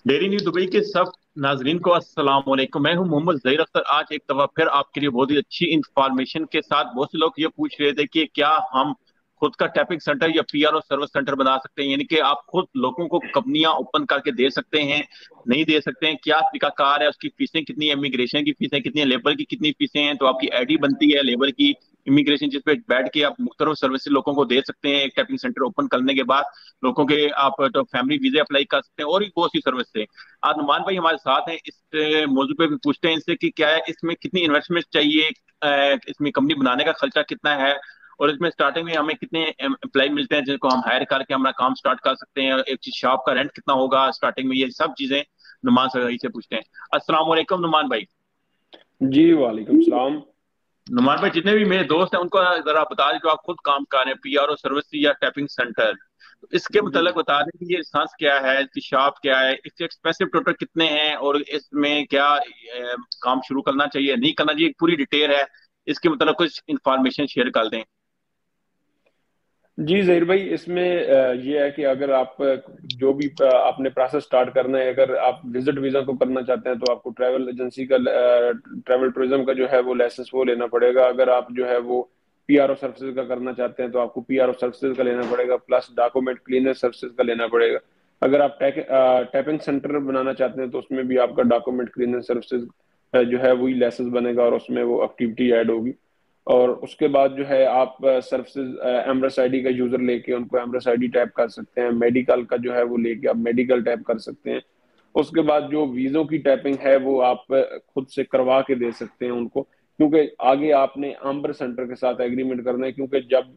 Daily news Dubai के सब नाजरीन को अस्सलाम वालेकुम। मैं हूं मोहम्मद जहीर अख्तर। आज एक दफा फिर आपके लिए बहुत ही अच्छी इंफॉर्मेशन के साथ बहुत से लोग ये पूछ रहे थे कि क्या हम खुद का टैपिंग सेंटर या पीआरओ सर्विस सेंटर बना सकते हैं, यानी कि आप खुद लोगों को कंपनियां ओपन करके दे सकते हैं, नहीं दे सकते हैं, क्या तरीकाकार है, उसकी फीसें कितनी है, इमिग्रेशन की फीसें कितनी है, लेबर की कितनी फीसें हैं, तो आपकी आईडी बनती है लेबर की, इमिग्रेशन जिस पे बैठ के आप मुख्तलिफ सर्विस लोगों को दे सकते हैं। एक टैपिंग सेंटर ओपन करने के बाद लोगों के आप तो फैमिली वीजे अप्लाई कर सकते हैं और भी बहुत सी सर्विस है। आज नुमान भाई हमारे साथ हैं, इस मौजू पे भी पूछते हैं इनसे कि क्या है, इसमें कितनी इन्वेस्टमेंट चाहिए, इसमें कंपनी बनाने का खर्चा कितना है, और इसमें स्टार्टिंग में हमें कितने एम्प्लॉय मिलते हैं जिनको हम हायर करके हमारा काम स्टार्ट कर सकते हैं, एक चीज शॉप का रेंट कितना होगा स्टार्टिंग में, ये सब चीजें नुमान से पूछते हैं। अस्सलाम वालेकुम नुमान भाई। जी वालेकुम सलाम। नुमान भाई, जितने भी मेरे दोस्त हैं उनको जरा बता दें जो आप खुद काम कर रहे हैं, पीआरओ सर्विस या टैपिंग सेंटर, तो इसके जी मतलब बता दें कि ये सांस क्या है, इसकी शॉप क्या है, इसके एक्सपेंसिव टोटल कितने हैं, और इसमें क्या काम शुरू करना चाहिए नहीं करना चाहिए, पूरी डिटेल है। इसके मतलब कुछ इंफॉर्मेशन शेयर कर दें। जी जहीर भाई, इसमें ये है कि अगर आप जो भी आपने प्रोसेस स्टार्ट करना है, अगर आप विजिट वीजा को करना चाहते हैं तो आपको ट्रैवल एजेंसी का ट्रैवल टूरिज्म का जो है वो लाइसेंस वो लेना पड़ेगा। अगर आप जो है वो पीआरओ सर्विसेज का करना चाहते हैं तो आपको पीआरओ सर्विसेज का लेना पड़ेगा, प्लस डॉक्यूमेंट क्लीनर सर्विसेज का लेना पड़ेगा। अगर आप टैपिंग सेंटर बनाना चाहते हैं तो उसमें भी आपका डॉक्यूमेंट क्लीनर सर्विसेज जो है वही लाइसेंस बनेगा और उसमें वो एक्टिविटी ऐड होगी। और उसके बाद जो है आप सर्विसेज एमरस आईडी का यूजर लेके उनको एमरस आईडी टैप कर सकते हैं, मेडिकल का जो है वो लेके आप मेडिकल टैप कर सकते हैं। उसके बाद जो वीजों की टैपिंग है वो आप खुद से करवा के दे सकते हैं उनको, क्योंकि आगे आपने आम्बर सेंटर के साथ एग्रीमेंट करना है। क्योंकि जब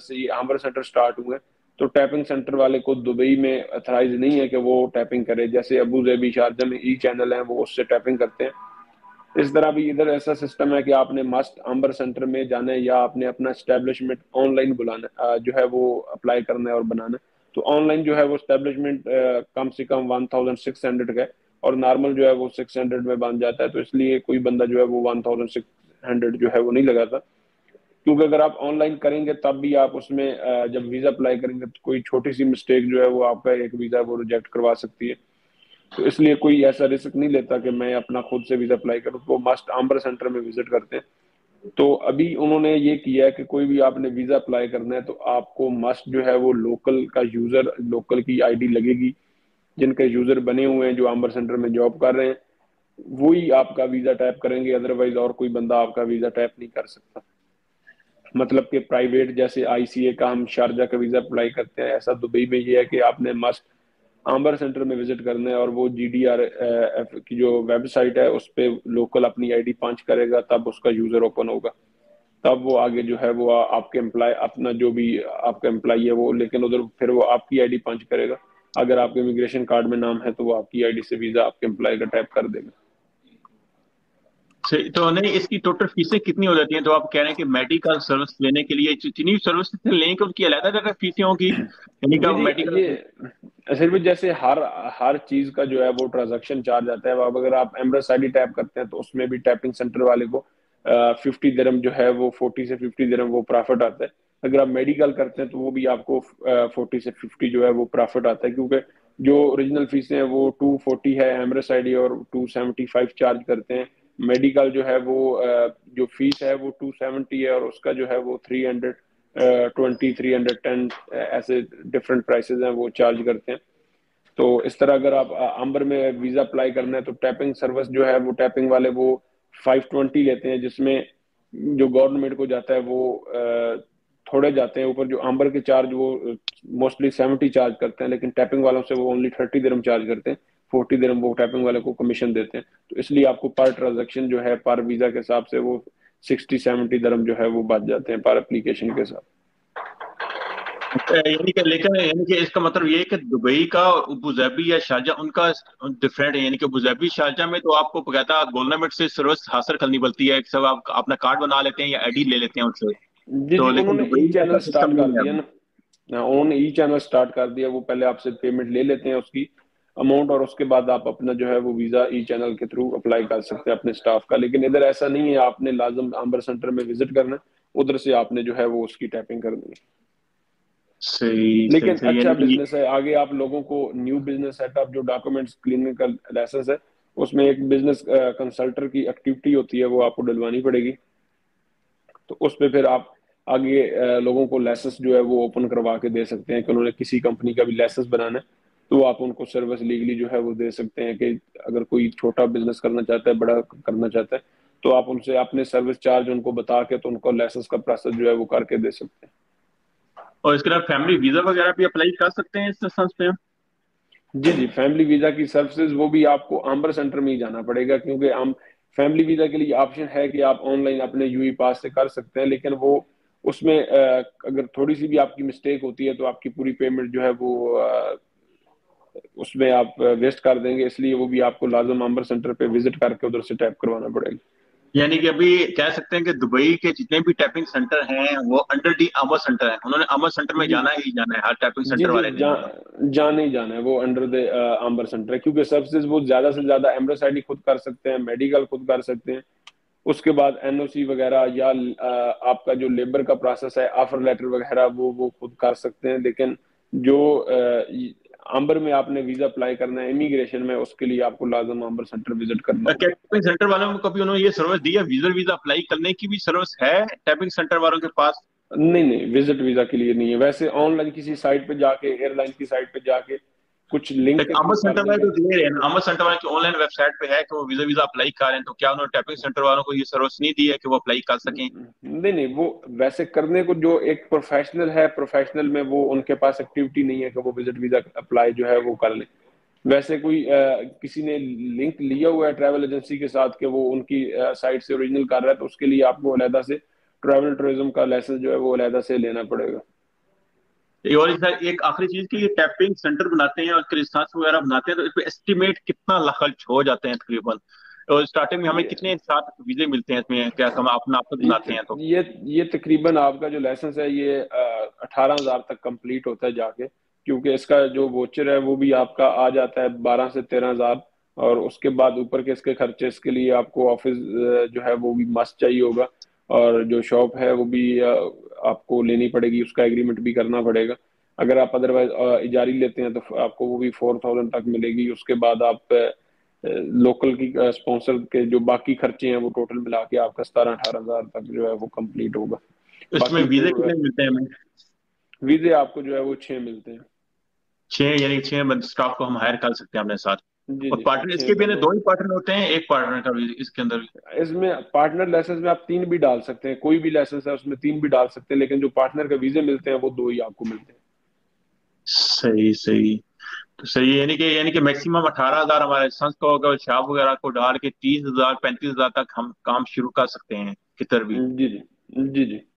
से ये आम्बर सेंटर स्टार्ट हुए तो टैपिंग सेंटर वाले को दुबई में अथराइज नहीं है कि वो टैपिंग करे। जैसे अबू धाबी शारजा में ई चैनल है वो उससे टैपिंग करते हैं, इस तरह भी इधर ऐसा सिस्टम है कि आपने मस्ट आम्बर सेंटर में जाना है या आपने अपना स्टैब्लिशमेंट ऑनलाइन बुलाना जो है वो अप्लाई करना है और बनाना है। तो ऑनलाइन जो है वो स्टैब्लिशमेंट कम से कम 1600 का है और नॉर्मल जो है वो 600 में बन जाता है। तो इसलिए कोई बंदा जो है वो 1600 जो है वो नहीं लगाता, क्योंकि अगर आप ऑनलाइन करेंगे तब भी आप उसमें जब वीजा अप्लाई करेंगे तो कोई छोटी सी मिस्टेक जो है वो आपका एक वीजा वो रिजेक्ट करवा सकती है। तो इसलिए कोई ऐसा रिस्क नहीं लेता कि मैं अपना खुद से वीजा अप्लाई करूँ, तो मस्ट आम्बर सेंटर में विजिट करते हैं। तो अभी उन्होंने ये किया है कि कोई भी आपने वीजा अप्लाई करना है तो आपको मस्ट जो है वो लोकल का यूजर, लोकल की आईडी लगेगी। जिनके यूजर बने हुए हैं जो आम्बर सेंटर में जॉब कर रहे हैं वही आपका वीजा टैप करेंगे, अदरवाइज और कोई बंदा आपका वीजा टैप नहीं कर सकता। मतलब कि प्राइवेट जैसे आईसीए का हम शारजा का वीजा अप्लाई करते हैं, ऐसा दुबई में ये है कि आपने मस्ट आम्बर सेंटर में विजिट करना है और वो जीडीआर एफ की जो वेबसाइट है उस पे लोकल अपनी आईडी पंच करेगा तब उसका यूजर ओपन होगा। तब वो आगे जो है वो आपके एम्प्लॉय अपना जो भी आपका एम्प्लॉय है वो, लेकिन उधर फिर वो आपकी आईडी पंच करेगा। अगर आपके इमिग्रेशन कार्ड में नाम है तो वो आपकी आईडी से वीजा आपके एम्प्लॉय का टैप कर देगा। सही तो नहीं, इसकी टोटल फीसें कितनी हो जाती हैं, तो आप कह रहे हैं कि मेडिकल सर्विस लेने के लिए जितनी सर्विस लेंगे उनकी अलग अलग फीसें होंगी, यानी कि जी आप जी, मेडिकल। ये सिर्फ जैसे हर हर चीज का जो है वो ट्रांजैक्शन चार्ज आता है। अब अगर आप एमरस आईडी टैप करते हैं तो उसमें भी टैपिंग सेंटर वाले को 50 दिरहम जो है वो 40 से 50 दिरहम वो प्रॉफिट आता है। अगर आप मेडिकल करते हैं तो वो भी आपको 40 से 50 जो है वो प्रॉफिट आता है, क्योंकि जो ओरिजिनल फीस है वो 240 है एमरस आईडी और 275 चार्ज करते हैं। मेडिकल जो है वो जो फीस है वो 270 है और उसका जो है वो 320 310 ऐसे डिफरेंट प्राइसेस हैं वो चार्ज करते हैं। तो इस तरह अगर आप अंबर में वीजा अप्लाई करना है तो टैपिंग सर्विस जो है वो टैपिंग वाले वो 520 लेते हैं, जिसमें जो गवर्नमेंट को जाता है वो थोड़े जाते हैं ऊपर। जो अंबर के चार्ज वो मोस्टली 70 चार्ज करते हैं, लेकिन टैपिंग वालों से वो ओनली 30 दिरहम चार्ज करते हैं। 40 दिरहम वो टैपिंग वाले को कमीशन देते हैं। तो इसलिए आपको पर ट्रांजेक्शन जो है पर वीजा के हिसाब से वो 60 70 दिरहम जो है वो बच जाते हैं पर एप्लीकेशन के साथ। यानी कि लेकिन यानी कि इसका मतलब ये है कि दुबई का और अबू धाबी या शारजा उनका डिफरेंट है, यानी कि अबू धाबी शारजा में तो आपको बकायदा गवर्नमेंट से सर्विस हासिल करनी पड़ती है, सब आप अपना कार्ड बना लेते हैं या आईडी ले लेते हैं उनसे, जी तो जी, लेकिन उन्होंने दुबई ई में चैनल ऐसा स्टार्ट सिस्टम कर नहीं है दिया अभी। ना। उन्होंने ई चैनल स्टार्ट कर दिया, वो पहले आपसे पेमेंट ले लेते हैं उसकी अमाउंट और उसके बाद आप अपना जो है वो वीजा ई चैनल के थ्रू अप्लाई कर सकते हैं अपने स्टाफ का। लेकिन इधर ऐसा नहीं है, आपने लाजम आम्बर सेंटर में विजिट करना है, उधर से आपने जो है वो उसकी टैपिंग करनी है। صحیح صحیح لیکن صحیح، اچھا یعنی کہ بزنس ہے آگے. آپ لوگوں کو نیو بزنس سیٹ اپ جو ڈاکومنٹس کلیننگ کا لائسنس ہے اس میں ایک بزنس کنسلٹر کی ایکٹیویٹی ہوتی ہے وہ آپ کو ڈلوانی پڑے گی. تو اس پہ پھر آپ آگے لوگوں کو لائسنس جو ہے وہ اوپن کروا کے دے سکتے ہیں کہ انہوں نے کسی کمپنی کا بھی لائسنس بنانا ہے تو آپ ان کو سروس لیگلی جو ہے وہ دے سکتے ہیں کہ اگر کوئی چھوٹا بزنس کرنا چاہتا ہے بڑا کرنا چاہتا ہے تو آپ ان سے اپنے سروس چارج ان کو بتا کے تو ان کو لائسنس کا پروسیس جو ہے وہ کر کے دے سکتے ہیں. اور اس کے علاوہ فیملی ویزا وغیرہ بھی اپلائی کر سکتے ہیں اس لائسنس پہ؟ جی جی فیملی ویزا کی سروسز وہ بھی آپ کو آمبر سینٹر میں ہی جانا پڑے گا کیونکہ فیملی ویزا کے لیے آپشن ہے کہ آپ آن لائن اپنے یو ای پاس سے کر سکتے ہیں لیکن وہ اس میں اگر تھوڑی سی بھی آپ کی مسٹیک ہوتی ہے تو آپ کی پوری پیمنٹ جو ہے وہ اس میں آپ ویسٹ کر دیں گے. اس لیے وہ بھی آپ کو لازم آمبر سینٹر پہ وزٹ کر کے ادھر سے ٹائپ کروانا پڑے گا. یعنی کہ ابھی کہہ سکتے ہیں کہ دبئی کے جتنے بھی ٹیپنگ سینٹر ہیں وہ انڈر ڈی امر سینٹر ہیں، انہوں نے امر سینٹر میں جی جانا ہی جانا ہے ہر ٹیپنگ جی سینٹر جی والے نے. جانا ہی جانا ہے وہ انڈر دے آمبر سینٹر ہے کیونکہ سروسز وہ زیادہ سے زیادہ ایمبرس آئی ڈی خود کر سکتے ہیں، میڈیکل خود کر سکتے ہیں، اس کے بعد این او سی وغیرہ یا آپ کا جو لیبر کا پروسیس ہے آفر لیٹر وغیرہ وہ خود کر سکتے ہیں. لیکن جو آمبر میں آپ نے ویزا اپلائی کرنا ہے امیگریشن میں اس کے لیے آپ کو لازم آمبر سینٹر وزٹ کرنا ہوگا. ٹیپنگ سینٹر والوں کو کبھی انہوں نے یہ سروس دی ہے؟ ویزا اپلائی کرنے کی بھی سروس ہے ٹیپنگ سینٹر والوں کے پاس؟ نہیں نہیں وزٹ ویزا کے لیے نہیں ہے. ویسے آن لائن کسی سائٹ پہ جا کے ایئر لائن کی سائٹ پہ جا کے کچھ لنک لیکن کے امر تھرو کر سینٹر دیں والے گے. تو دے رہے ہیں نا، امر سینٹر والے کی آن لائن ویب سائٹ پہ ہے کہ وہ ویزا اپلائی کر رہے ہیں، تو کیا انہوں نے ٹیپنگ سینٹر والوں کو یہ سروس نہیں دی ہے کہ وہ اپلائی کر سکیں؟ نہیں نہیں وہ ویسے کرنے کو جو ایک پروفیشنل ہے پروفیشنل میں وہ ان کے پاس ایکٹیویٹی نہیں ہے کہ وہ وزٹ ویزا اپلائی جو ہے وہ کر لیں. ویسے کوئی کسی نے لنک لیا ہوا ہے ٹریول ایجنسی کے ساتھ کہ وہ ان کی سائٹ سے اوریجنل کر رہا ہے تو اس کے لیے آپ کو علیحدہ سے ٹریول ٹوریزم کا لائسنس جو ہے وہ علیحدہ سے لینا پڑے گا. اور ایک آخری چیز کہ یہ ٹیپنگ سینٹر بناتے ہیں اور کرسٹانس وغیرہ بناتے ہیں تو اس پہ اسٹیمیٹ کتنا خرچ ہو جاتے ہیں تقریباً؟ اور اسٹارٹنگ میں ہمیں کتنے ساتھ ویزے ملتے ہیں اس میں، کیا ہم اپنا آپ خود بناتے ہیں تو؟ یہ تقریباً آپ کا جو لائسنس ہے یہ 18,000 تک کمپلیٹ ہوتا ہے جا کے کیونکہ اس کا جو ووچر ہے وہ بھی آپ کا آ جاتا ہے 12 سے 13,000. اور اس کے بعد اوپر کے اس کے خرچے اس کے لیے آپ کو آفس جو ہے وہ بھی مست چاہیے ہوگا اور جو شاپ ہے وہ بھی آپ کو لینی پڑے گی، اس کا ایگریمنٹ بھی کرنا پڑے گا. اگر آپ ادروائز اجاری لیتے ہیں تو آپ کو وہ بھی 4,000 تک ملے گی. اس کے بعد آپ لوکل کی اسپانسر کے جو باقی خرچے ہیں وہ ٹوٹل ملا کے آپ کا 17-18,000 تک جو ہے وہ کمپلیٹ ہوگا. اس میں باقی ویزے کتنے ملتے ہیں ہمیں؟ ویزے آپ کو جو ہے وہ 6 ملتے ہیں. 6، یعنی 6 اسٹاف کو ہم ہائر کر سکتے ہیں اپنے ساتھ. جی اور جی پارٹنر اس 6 کے بھی بندوں. دو ہی پارٹنر ہوتے ہیں، ایک پارٹنر کا بھی اس کے اندر بھی؟ اس میں پارٹنر لائسنس میں آپ 3 بھی ڈال سکتے ہیں، کوئی بھی لائسنس ہے اس میں 3 بھی ڈال سکتے ہیں لیکن جو پارٹنر کا ویزے ملتے ہیں وہ 2 ہی آپ کو ملتے ہیں. صحیح صحیح. تو صحیح ہے، یعنی کہ میکسیمم 18,000 ہمارے سنس کو اگر شاپ وغیرہ کو ڈال کے 30,000 35,000 تک ہم کام شروع کر سکتے ہیں کدھر بھی. جی جی جی جی